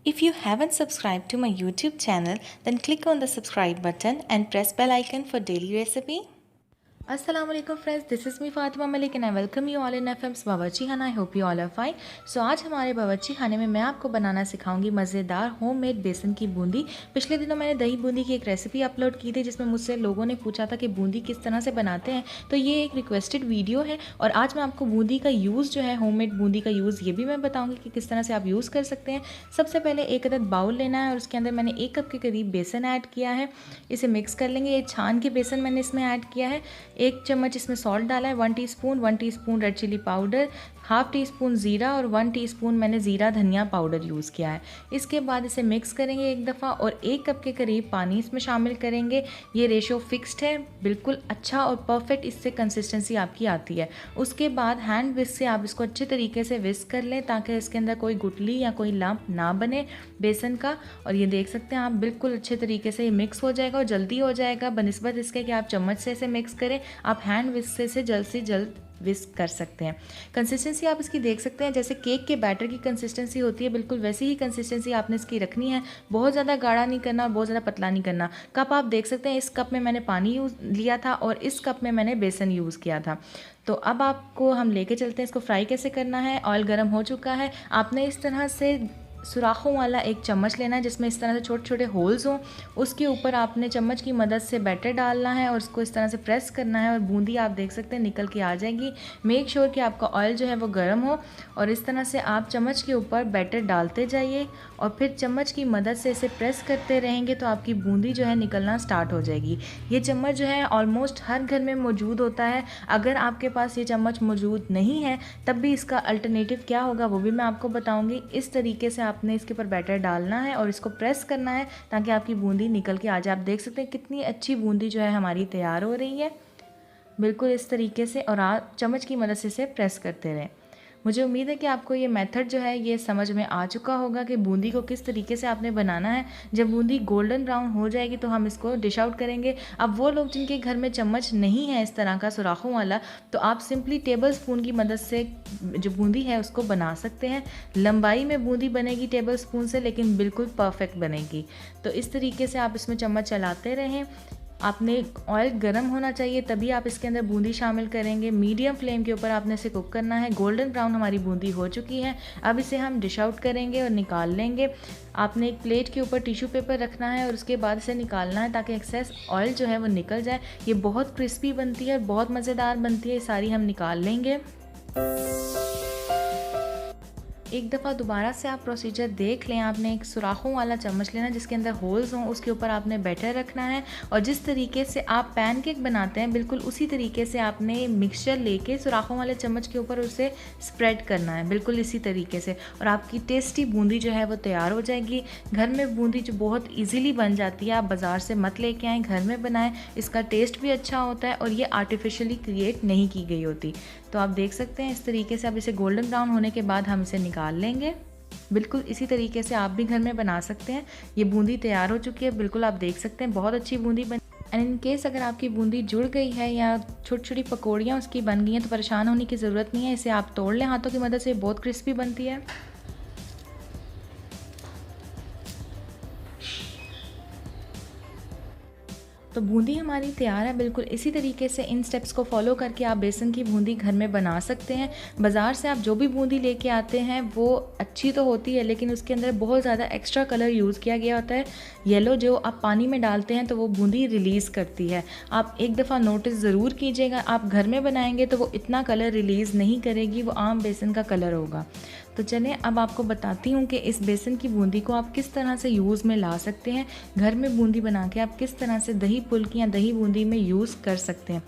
If you haven't subscribed to my YouTube channel, then click on the subscribe button and press bell icon for daily recipe. Assalamualaikum friends, this is me Fatima Malik and I welcome you all in FM's बावर्ची खाना. I hope you all are fine. So आज हमारे बावर्ची खाने में मैं आपको बनाना सिखाऊंगी मज़ेदार होममेड बेसन की बूंदी. पिछले दिनों मैंने दही बूंदी की एक रेसिपी अपलोड की थी जिसमें मुझसे लोगों ने पूछा था कि बूंदी किस तरह से बनाते हैं, तो ये एक रिक्वेस्टेड वीडियो है और आज मैं आपको बूंदी का यूज़ जो है, होममेड बूंदी का यूज़ ये भी मैं बताऊँगी कि किस तरह से आप यूज़ कर सकते हैं. सबसे पहले एक अदद बाउल लेना है और उसके अंदर मैंने 1 कप के करीब बेसन ऐड किया है. इसे मिक्स कर लेंगे. ये छान के बेसन मैंने इसमें ऐड किया है. 1 चम्मच इसमें सॉल्ट डाला है, 1 teaspoon red chilli powder, half teaspoon ज़ीरा और 1 टीस्पून मैंने ज़ीरा धनिया पाउडर यूज़ किया है. इसके बाद इसे मिक्स करेंगे एक दफ़ा और 1 कप के करीब पानी इसमें शामिल करेंगे. ये रेशो फिक्स्ड है, बिल्कुल अच्छा और परफेक्ट इससे कंसिस्टेंसी आपकी आती है. उसके बाद हैंड विस्क से आप इसको अच्छे तरीके से विस्क कर लें ताकि इसके अंदर कोई गुठली या कोई लम्प ना बने बेसन का. और ये देख सकते हैं आप, बिल्कुल अच्छे तरीके से ये मिक्स हो जाएगा और जल्दी हो जाएगा बनिस्बत इसके कि आप चम्मच से इसे मिक्स करें. आप हैंड विस्क से जल्द विस्क कर सकते हैं. कंसिस्टेंसी आप इसकी देख सकते हैं, जैसे केक के बैटर की कंसिस्टेंसी होती है बिल्कुल वैसी ही कंसिस्टेंसी आपने इसकी रखनी है. बहुत ज़्यादा गाढ़ा नहीं करना और बहुत ज़्यादा पतला नहीं करना. कप आप देख सकते हैं, इस कप में मैंने पानी यूज़ लिया था और इस कप में मैंने बेसन यूज़ किया था. तो अब आपको हम लेके चलते हैं इसको फ्राई कैसे करना है. ऑयल गर्म हो चुका है. आपने इस तरह से सुराखों वाला एक चम्मच लेना है जिसमें इस तरह से छोटे छोटे होल्स हों. उसके ऊपर आपने चम्मच की मदद से बैटर डालना है और उसको इस तरह से प्रेस करना है और बूंदी आप देख सकते हैं निकल के आ जाएगी. मेक श्योर कि आपका ऑयल जो है वो गर्म हो और इस तरह से आप चम्मच के ऊपर बैटर डालते जाइए और फिर चम्मच की मदद से इसे प्रेस करते रहेंगे तो आपकी बूंदी जो है निकलना स्टार्ट हो जाएगी. ये चम्मच जो है ऑलमोस्ट हर घर में मौजूद होता है. अगर आपके पास ये चम्मच मौजूद नहीं है तब भी इसका अल्टरनेटिव क्या होगा वो भी मैं आपको बताऊँगी. इस तरीके से आपने इसके ऊपर बैटर डालना है और इसको प्रेस करना है ताकि आपकी बूंदी निकल के आ जाए. आप देख सकते हैं कितनी अच्छी बूंदी जो है हमारी तैयार हो रही है, बिल्कुल इस तरीके से. और आप चम्मच की मदद से इसे प्रेस करते रहें. मुझे उम्मीद है कि आपको ये मेथड जो है ये समझ में आ चुका होगा कि बूंदी को किस तरीके से आपने बनाना है. जब बूंदी गोल्डन ब्राउन हो जाएगी तो हम इसको डिश आउट करेंगे. अब वो लोग जिनके घर में चम्मच नहीं है इस तरह का सुराखों वाला, तो आप सिंपली टेबल स्पून की मदद से जो बूंदी है उसको बना सकते हैं. लंबाई में बूंदी बनेगी टेबल स्पून से, लेकिन बिल्कुल परफेक्ट बनेगी. तो इस तरीके से आप इसमें चम्मच चलाते रहें. आपने ऑयल गर्म होना चाहिए तभी आप इसके अंदर बूंदी शामिल करेंगे. मीडियम फ्लेम के ऊपर आपने इसे कुक करना है. गोल्डन ब्राउन हमारी बूंदी हो चुकी है. अब इसे हम डिश आउट करेंगे और निकाल लेंगे. आपने एक प्लेट के ऊपर टिश्यू पेपर रखना है और उसके बाद इसे निकालना है ताकि एक्सेस ऑयल जो है वो निकल जाए. ये बहुत क्रिस्पी बनती है और बहुत मज़ेदार बनती है. सारी हम निकाल लेंगे. एक दफ़ा दोबारा से आप प्रोसीजर देख लें. आपने एक सुराखों वाला चम्मच लेना जिसके अंदर होल्स हों, उसके ऊपर आपने बैटर रखना है और जिस तरीके से आप पैनकेक बनाते हैं बिल्कुल उसी तरीके से आपने मिक्सचर लेके सुराखों वाले चम्मच के ऊपर उसे स्प्रेड करना है, बिल्कुल इसी तरीके से. और आपकी टेस्टी बूंदी जो है वो तैयार हो जाएगी. घर में बूंदी जो बहुत ईजीली बन जाती है, आप बाज़ार से मत लेके आएँ, घर में बनाएं. इसका टेस्ट भी अच्छा होता है और ये आर्टिफिशियली क्रिएट नहीं की गई होती. तो आप देख सकते हैं इस तरीके से. अब इसे गोल्डन ब्राउन होने के बाद हम इसे निकाल लेंगे. बिल्कुल इसी तरीके से आप भी घर में बना सकते हैं. ये बूंदी तैयार हो चुकी है, बिल्कुल आप देख सकते हैं बहुत अच्छी बूंदी बनी. एंड इन केस अगर आपकी बूंदी जुड़ गई है या छोटी छोटी पकौड़ियाँ उसकी बन गई हैं तो परेशान होने की ज़रूरत नहीं है. इसे आप तोड़ लें हाथों की मदद से, बहुत क्रिस्पी बनती है. तो बूंदी हमारी तैयार है. बिल्कुल इसी तरीके से इन स्टेप्स को फॉलो करके आप बेसन की बूंदी घर में बना सकते हैं. बाज़ार से आप जो भी बूंदी लेके आते हैं वो अच्छी तो होती है लेकिन उसके अंदर बहुत ज़्यादा एक्स्ट्रा कलर यूज़ किया गया होता है. येलो जो आप पानी में डालते हैं तो वो बूंदी रिलीज़ करती है. आप एक दफ़ा नोटिस ज़रूर कीजिएगा. आप घर में बनाएंगे तो वो इतना कलर रिलीज़ नहीं करेगी, वो आम बेसन का कलर होगा. तो चलें अब आपको बताती हूँ कि इस बेसन की बूंदी को आप किस तरह से यूज़ में ला सकते हैं. घर में बूंदी बना के आप किस तरह से दही फुल्की या दही बूंदी में यूज़ कर सकते हैं.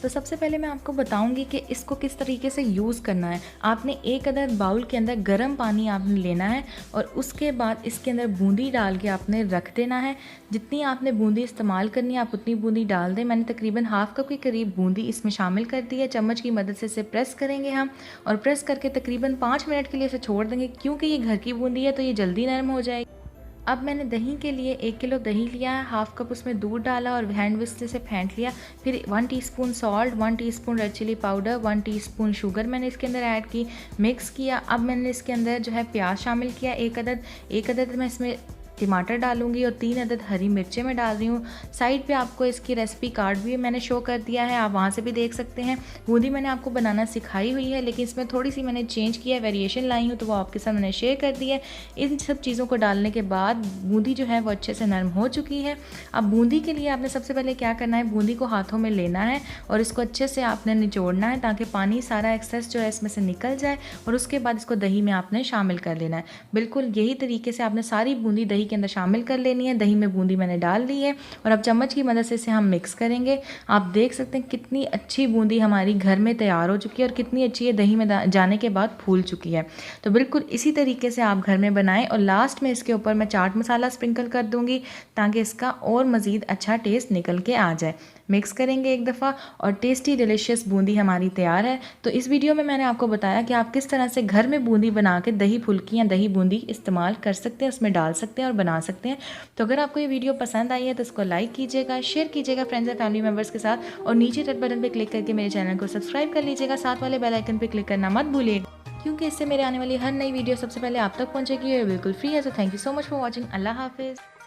तो सबसे पहले मैं आपको बताऊंगी कि इसको किस तरीके से यूज़ करना है. आपने एक अदद बाउल के अंदर गर्म पानी आपने लेना है और उसके बाद इसके अंदर बूंदी डाल के आपने रख देना है. जितनी आपने बूंदी इस्तेमाल करनी है आप उतनी बूंदी डाल दें. मैंने तकरीबन हाफ़ कप के करीब बूंदी इसमें शामिल कर दी है. चम्मच की मदद से इसे प्रेस करेंगे हम और प्रेस करके तकरीबन 5 मिनट के लिए इसे छोड़ देंगे क्योंकि ये घर की बूंदी है तो ये जल्दी नरम हो जाएगी. अब मैंने दही के लिए 1 किलो दही लिया है, हाफ़ कप उसमें दूध डाला और हैंड विस्क से फेंट लिया। फिर 1 teaspoon salt, 1 teaspoon red chilli powder, 1 teaspoon sugar मैंने इसके अंदर ऐड की, मिक्स किया। अब मैंने इसके अंदर जो है प्याज शामिल किया, एक अदद मैं इसमें टमाटर डालूंगी और 3 अदद हरी मिर्चें मैं डाल रही हूँ। साइड पे आपको इसकी रेसिपी कार्ड भी मैंने शो कर दिया है, आप वहाँ से भी देख सकते हैं। बूंदी मैंने आपको बनाना सिखाई हुई है, लेकिन इसमें थोड़ी सी मैंने चेंज किया है, वेरिएशन लाई हूँ, तो वो आपके साथ मैंने शेयर कर दी है। इन सब चीज़ों को डालने के बाद बूंदी जो है वो अच्छे से नरम हो चुकी है। अब बूंदी के लिए आपने सबसे पहले क्या करना है, बूंदी को हाथों में लेना है और इसको अच्छे से आपने निचोड़ना है ताकि पानी सारा एक्सेस जो है इसमें से निकल जाए, और उसके बाद इसको दही में आपने शामिल कर लेना है। बिल्कुल यही तरीके से आपने सारी बूंदी दही के अंदर शामिल कर लेनी है। दही में बूंदी मैंने डाल दी है और अब चम्मच की मदद से इसे हम मिक्स करेंगे। आप देख सकते हैं कितनी अच्छी बूंदी हमारी घर में तैयार हो चुकी है और कितनी अच्छी ये दही में जाने के बाद फूल चुकी है। तो बिल्कुल इसी तरीके से आप घर में बनाएं और लास्ट में इसके ऊपर मैं चाट मसाला स्प्रिंकल कर दूंगी ताकि इसका और मज़ीद अच्छा टेस्ट निकल के आ जाए। मिक्स करेंगे एक दफ़ा और टेस्टी डिलीशियस बूंदी हमारी तैयार है। तो इस वीडियो में मैंने आपको बताया कि आप किस तरह से घर में बूंदी बना के दही फुल्की या दही बूंदी इस्तेमाल कर सकते हैं, उसमें डाल सकते हैं और बना सकते हैं। तो अगर आपको ये वीडियो पसंद आई है तो इसको लाइक कीजिएगा, शेयर कीजिएगा फ्रेंड्स एंड फैमिली मेम्बर्स के साथ, और नीचे रेड बटन पर क्लिक करके मेरे चैनल को सब्सक्राइब कर लीजिएगा। साथ वाले बेल आइकन पर क्लिक करना मत भूलिएगा, क्योंकि इससे मेरे आने वाली हर नई वीडियो सबसे पहले आप तक पहुंचेगी। ये बिल्कुल फ्री है। तो thank you so much for watching. अल्लाह हाफिज़।